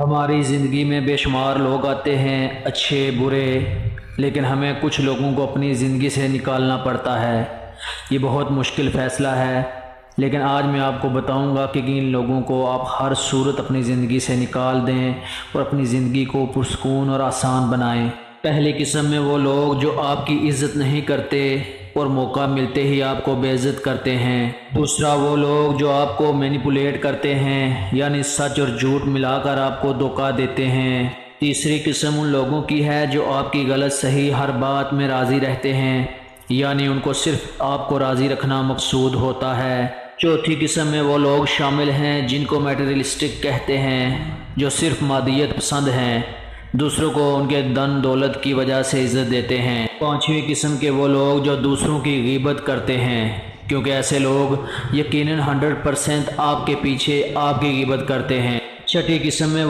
ہماری زندگی میں بے شمار لوگ آتے ہیں، اچھے برے، لیکن ہمیں کچھ لوگوں کو اپنی زندگی سے نکالنا پڑتا ہے۔ یہ بہت مشکل فیصلہ ہے، لیکن آج میں آپ کو بتاؤں گا کہ کن لوگوں کو آپ ہر صورت اپنی زندگی سے نکال دیں اور اپنی زندگی کو پرسکون اور آسان بنائیں۔ پہلی قسم میں وہ لوگ جو آپ کی عزت نہیں کرتے اور موقع ملتے ہی آپ کو بے عزت کرتے ہیں۔ دوسرا، وہ لوگ جو آپ کو مینیپولیٹ کرتے ہیں، یعنی سچ اور جھوٹ ملا کر آپ کو دھوکہ دیتے ہیں۔ تیسری قسم ان لوگوں کی ہے جو آپ کی غلط صحیح ہر بات میں راضی رہتے ہیں، یعنی ان کو صرف آپ کو راضی رکھنا مقصود ہوتا ہے۔ چوتھی قسم میں وہ لوگ شامل ہیں جن کو میٹریلسٹک کہتے ہیں، جو صرف مادیت پسند ہیں، دوسروں کو ان کے دن دولت کی وجہ سے عزت دیتے ہیں۔ پانچویں قسم کے وہ لوگ جو دوسروں کی غیبت کرتے ہیں، کیونکہ ایسے لوگ یقیناً 100% آپ کے پیچھے آپ کی غیبت کرتے ہیں۔ چھٹی قسم میں